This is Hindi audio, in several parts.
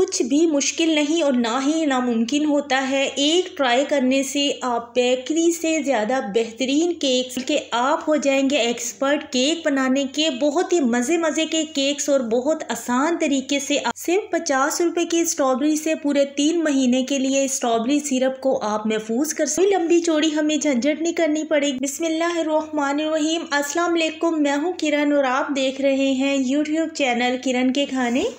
कुछ भी मुश्किल नहीं और ना ही नामुमकिन होता है। एक ट्राई करने से आप बेकरी से ज़्यादा बेहतरीन केक्स के आप हो जाएंगे एक्सपर्ट केक बनाने के। बहुत ही मज़े के केक्स और बहुत आसान तरीके से सिर्फ 50 रुपए की स्ट्रॉबेरी से पूरे 3 महीने के लिए स्ट्रॉबेरी सिरप को आप महफूज कर सकते। लंबी चौड़ी हमें झंझट नहीं करनी पड़ेगी। बिस्मिल्लाहिर्रहमानिर्रहीम। अस्सलाम वालेकुम, मैं हूँ किरण और आप देख रहे हैं यूट्यूब चैनल किरण के खाने।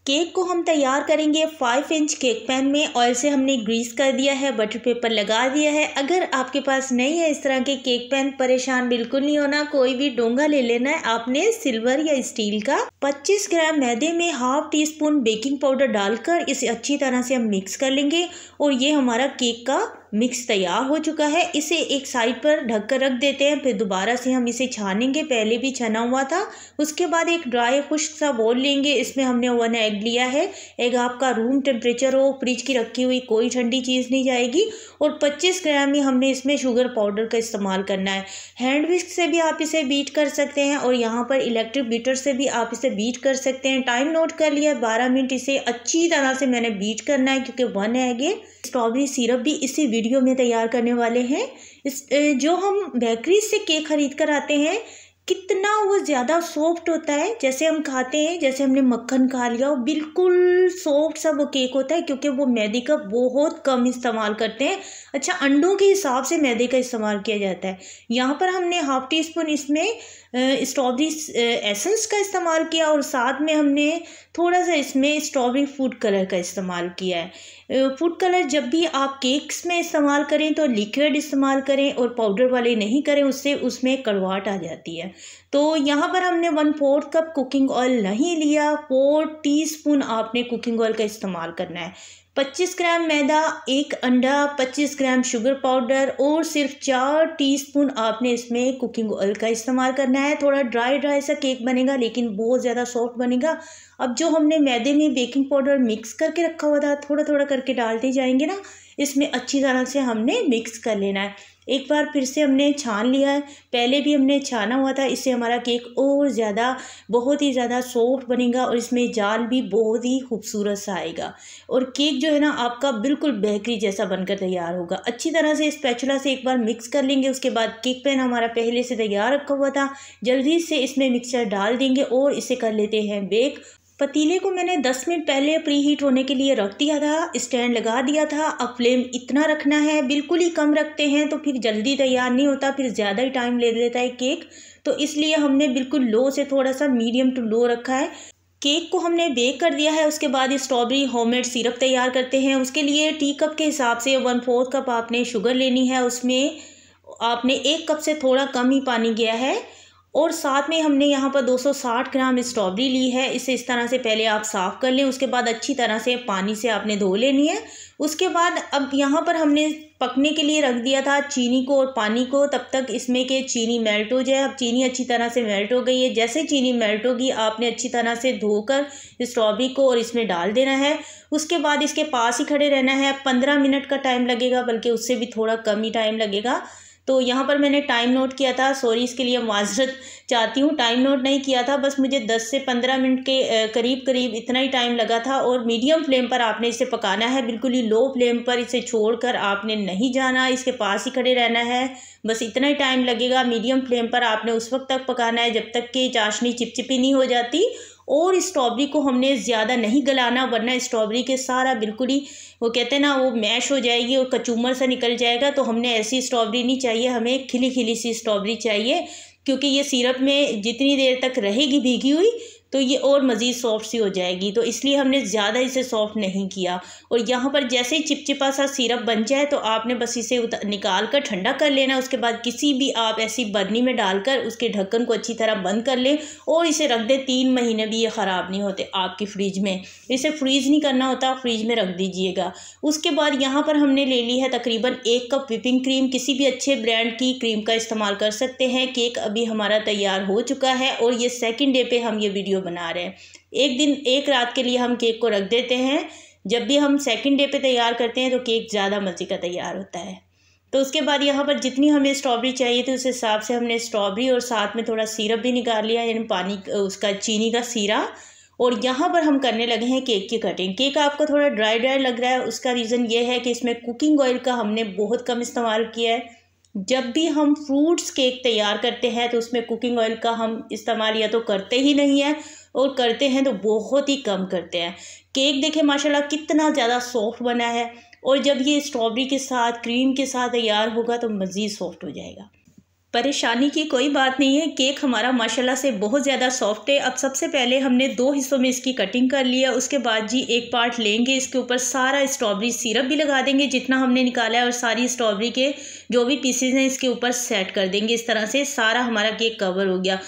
केक को हम तैयार करेंगे 5 इंच केक पैन में। ऑयल से हमने ग्रीस कर दिया है, बटर पेपर लगा दिया है। अगर आपके पास नहीं है इस तरह के केक पैन, परेशान बिल्कुल नहीं होना, कोई भी डोंगा ले लेना है आपने, सिल्वर या स्टील का। 25 ग्राम मैदे में half tea spoon baking powder डालकर इसे अच्छी तरह से हम मिक्स कर लेंगे और ये हमारा केक का मिक्स तैयार हो चुका है। इसे एक साइड पर ढक कर रख देते हैं, फिर दोबारा से हम इसे छानेंगे। पहले भी छना हुआ था। उसके बाद एक ड्राई खुश्क सा बोल लेंगे, इसमें हमने 1 एग लिया है। एग आपका रूम टेम्परेचर हो, फ्रिज की रखी हुई कोई ठंडी चीज़ नहीं जाएगी। और 25 ग्राम ही हमने इसमें शुगर पाउडर का इस्तेमाल करना है। हैंड विस्क से भी आप इसे बीट कर सकते हैं और यहाँ पर इलेक्ट्रिक बीटर से भी आप इसे बीट कर सकते हैं। टाइम नोट कर लिया, 12 मिनट इसे अच्छी तरह से मैंने बीट करना है क्योंकि 1 एग है। स्ट्रॉबेरी सिरप भी इसी वीडियो में तैयार करने वाले हैं। जो हम बेकरी से केक खरीद कर आते हैं, कितना वो ज़्यादा सॉफ्ट होता है। जैसे हम खाते हैं, जैसे हमने मक्खन खा लिया, बिल्कुल सॉफ्ट सा वो केक होता है क्योंकि वो मैदे का बहुत कम इस्तेमाल करते हैं। अच्छा, अंडों के हिसाब से मैदे का इस्तेमाल किया जाता है। यहाँ पर हमने हाफ टी स्पून इसमें स्ट्रॉबेरी एसेंस का इस्तेमाल किया और साथ में हमने थोड़ा सा इसमें स्ट्रॉबेरी फूड कलर का इस्तेमाल किया है। फूड कलर जब भी आप केक्स में इस्तेमाल करें तो लिक्विड इस्तेमाल करें और पाउडर वाले नहीं करें, उससे उसमें कड़वाहट आ जाती है। तो यहाँ पर हमने 1/4 कप कुकिंग ऑयल नहीं लिया, 4 टीस्पून आपने कुकिंग ऑयल का इस्तेमाल करना है। 25 ग्राम मैदा, 1 अंडा, 25 ग्राम शुगर पाउडर और सिर्फ 4 टीस्पून आपने इसमें कुकिंग ऑयल का इस्तेमाल करना है। थोड़ा ड्राई सा केक बनेगा लेकिन बहुत ज़्यादा सॉफ्ट बनेगा। अब जो हमने मैदे में बेकिंग पाउडर मिक्स करके रखा हुआ था, थोड़ा थोड़ा करके डालते जाएंगे ना, इसमें अच्छी तरह से हमने मिक्स कर लेना है। एक बार फिर से हमने छान लिया है, पहले भी हमने छाना हुआ था। इससे हमारा केक और ज़्यादा बहुत ही ज़्यादा सॉफ्ट बनेगा और इसमें जाल भी बहुत ही खूबसूरत सा आएगा और केक जो है ना आपका बिल्कुल बेकरी जैसा बनकर तैयार होगा। अच्छी तरह से स्पैचुला से एक बार मिक्स कर लेंगे। उसके बाद केक पैन हमारा पहले से तैयार रखा हुआ था, जल्दी से इसमें मिक्सचर डाल देंगे और इसे कर लेते हैं बेक। पतीले को मैंने 10 मिनट पहले प्री हीट होने के लिए रख दिया था, स्टैंड लगा दिया था। अब फ्लेम इतना रखना है, बिल्कुल ही कम रखते हैं तो फिर जल्दी तैयार नहीं होता, फिर ज़्यादा ही टाइम ले लेता है केक। तो इसलिए हमने बिल्कुल लो से थोड़ा सा मीडियम टू लो रखा है। केक को हमने बेक कर दिया है। उसके बाद स्ट्रॉबेरी होममेड सिरप तैयार करते हैं। उसके लिए टी कप के हिसाब से 1/4 कप आपने शुगर लेनी है। उसमें आपने 1 कप से थोड़ा कम ही पानी गया है और साथ में हमने यहाँ पर 260 ग्राम स्ट्रॉबेरी ली है। इसे इस तरह से पहले आप साफ़ कर लें, उसके बाद अच्छी तरह से पानी से आपने धो लेनी है। उसके बाद अब यहाँ पर हमने पकने के लिए रख दिया था चीनी को और पानी को, तब तक इसमें के चीनी मेल्ट हो जाए। अब चीनी अच्छी तरह से मेल्ट हो गई है। जैसे चीनी मेल्ट होगी आपने अच्छी तरह से धोकर स्ट्रॉबेरी को और इसमें डाल देना है। उसके बाद इसके पास ही खड़े रहना है। 15 मिनट का टाइम लगेगा, बल्कि उससे भी थोड़ा कम ही टाइम लगेगा। तो यहाँ पर मैंने टाइम नोट किया था, सॉरी इसके लिए माजरत चाहती हूँ, टाइम नोट नहीं किया था, बस मुझे 10 से 15 मिनट के करीब इतना ही टाइम लगा था। और मीडियम फ्लेम पर आपने इसे पकाना है, बिल्कुल ही लो फ्लेम पर इसे छोड़कर आपने नहीं जाना, इसके पास ही खड़े रहना है। बस इतना ही टाइम लगेगा। मीडियम फ्लेम पर आपने उस वक्त तक पकाना है जब तक कि चाशनी चिपचिपी नहीं हो जाती। और स्ट्रॉबेरी को हमने ज़्यादा नहीं गलाना, वरना स्ट्रॉबेरी के सारा बिल्कुल ही वो कहते हैं ना वो मैश हो जाएगी और कचूमर सा निकल जाएगा। तो हमने ऐसी स्ट्रॉबेरी नहीं चाहिए, हमें खिली खिली सी स्ट्रॉबेरी चाहिए क्योंकि ये सिरप में जितनी देर तक रहेगी भीगी हुई तो ये और मज़ीद सॉफ्ट सी हो जाएगी। तो इसलिए हमने ज़्यादा इसे सॉफ्ट नहीं किया। और यहाँ पर जैसे ही चिपचिपा सा सिरप बन जाए तो आपने बस इसे निकाल कर ठंडा कर लेना। उसके बाद किसी भी आप ऐसी बर्नी में डालकर उसके ढक्कन को अच्छी तरह बंद कर लें और इसे रख दें। 3 महीने भी ये ख़राब नहीं होते आपकी फ्रिज में। इसे फ्रीज़ नहीं करना होता, फ्रिज में रख दीजिएगा। उसके बाद यहाँ पर हमने ले ली है तकरीबन 1 कप विपिंग क्रीम। किसी भी अच्छे ब्रांड की क्रीम का इस्तेमाल कर सकते हैं। केक अभी हमारा तैयार हो चुका है और ये 2nd डे पे हम ये वीडियो बना रहे हैं। एक रात के लिए हम केक को रख देते हैं। जब भी हम 2nd डे पे तैयार करते हैं तो केक ज़्यादा मज़े का तैयार होता है। तो उसके बाद यहाँ पर जितनी हमें स्ट्रॉबेरी चाहिए थी उस हिसाब से हमने स्ट्रॉबेरी और साथ में थोड़ा सिरप भी निकाल लिया, यानी पानी उसका चीनी का सीरा। और यहाँ पर हम करने लगे हैं केक की कटिंग। केक आपको थोड़ा ड्राई ड्राई लग रहा है, उसका रीज़न ये है कि इसमें कुकिंग ऑयल का हमने बहुत कम इस्तेमाल किया है। जब भी हम फ्रूट्स केक तैयार करते हैं तो उसमें कुकिंग ऑयल का हम इस्तेमाल या तो करते ही नहीं है, और करते हैं तो बहुत ही कम करते हैं। केक देखें माशाल्लाह कितना ज़्यादा सॉफ्ट बना है, और जब ये स्ट्रॉबेरी के साथ क्रीम के साथ तैयार होगा तो मज़ीद सॉफ्ट हो जाएगा। परेशानी की कोई बात नहीं है, केक हमारा माशाल्लाह से बहुत ज़्यादा सॉफ्ट है। अब सबसे पहले हमने 2 हिस्सों में इसकी कटिंग कर लिया। उसके बाद जी एक पार्ट लेंगे, इसके ऊपर सारा स्ट्रॉबेरी सिरप भी लगा देंगे जितना हमने निकाला है, और सारी स्ट्रॉबेरी के जो भी पीसेज हैं इसके ऊपर सेट कर देंगे। इस तरह से सारा हमारा केक कवर हो गया।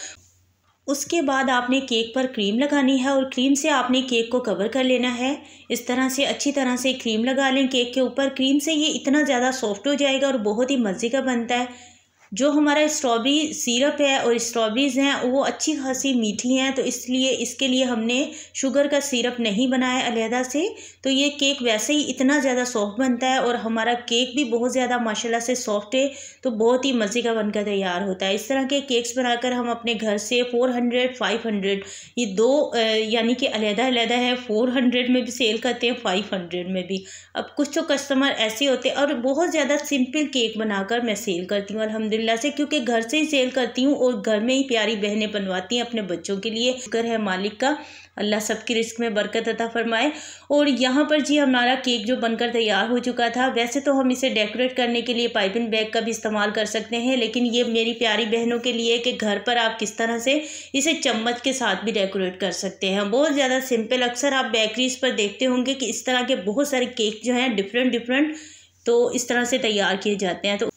उसके बाद आपने केक पर क्रीम लगानी है, और क्रीम से आपने केक को कवर कर लेना है। इस तरह से अच्छी तरह से क्रीम लगा लें केक के ऊपर। क्रीम से ये इतना ज़्यादा सॉफ्ट हो जाएगा और बहुत ही मज़े का बनता है। जो हमारा स्ट्रॉबेरी सिरप है और स्ट्रॉबेरीज़ हैं वो अच्छी खासी मीठी हैं, तो इसलिए इसके लिए हमने शुगर का सिरप नहीं बनाया अलहदा से। तो ये केक वैसे ही इतना ज़्यादा सॉफ्ट बनता है, और हमारा केक भी बहुत ज़्यादा माशाल्लाह से सॉफ्ट है, तो बहुत ही मज़े का बनकर तैयार होता है। इस तरह के केक्स बनाकर हम अपने घर से 400, 500 ये दो यानी कि अलहदा अलहदा है, 400 में भी सेल करते हैं, 500 में भी। अब कुछ तो कस्टमर ऐसे होते हैं, और बहुत ज़्यादा सिंपल केक बनाकर मैं सेल करती हूँ अल्हम्दुलिल्लाह से, क्योंकि घर से ही सेल करती हूँ और घर में ही प्यारी बहनें बनवाती हैं अपने बच्चों के लिए। शुक्र है मालिक का, अल्लाह सबकी रिस्क में बरकत अता फरमाए। और यहाँ पर जी हमारा केक जो बनकर तैयार हो चुका था। वैसे तो हम इसे डेकोरेट करने के लिए पाइपिंग बैग का भी इस्तेमाल कर सकते हैं, लेकिन ये मेरी प्यारी बहनों के लिए कि घर पर आप किस तरह से इसे चम्मच के साथ भी डेकोरेट कर सकते हैं। बहुत ज़्यादा सिंपल। अक्सर आप बेकरीज पर देखते होंगे कि इस तरह के बहुत सारे केक जो हैं डिफरेंट डिफरेंट तो इस तरह से तैयार किए जाते हैं।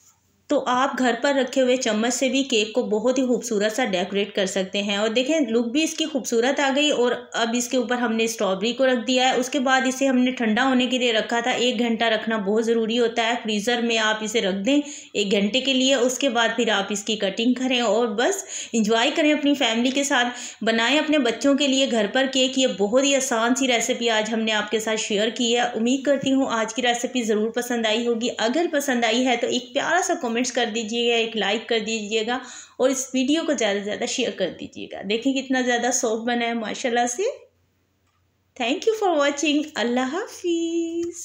तो आप घर पर रखे हुए चम्मच से भी केक को बहुत ही खूबसूरत सा डेकोरेट कर सकते हैं। और देखें लुक भी इसकी खूबसूरत आ गई। और अब इसके ऊपर हमने स्ट्रॉबेरी को रख दिया है। उसके बाद इसे हमने ठंडा होने के लिए रखा था। 1 घंटा रखना बहुत ज़रूरी होता है, फ्रीज़र में आप इसे रख दें 1 घंटे के लिए। उसके बाद फिर आप इसकी कटिंग करें और बस इंजॉय करें अपनी फैमिली के साथ। बनाएं अपने बच्चों के लिए घर पर केक। ये बहुत ही आसान सी रेसिपी आज हमने आपके साथ शेयर की है। उम्मीद करती हूँ आज की रेसिपी ज़रूर पसंद आई होगी। अगर पसंद आई है तो एक प्यारा सा कमेंट्स कर दीजिएगा, एक लाइक कर दीजिएगा, और इस वीडियो को ज़्यादा से ज़्यादा शेयर कर दीजिएगा। देखिए कितना ज़्यादा सॉफ्ट बना है माशाल्लाह से। Thank you for watching. Allah हाफिज़।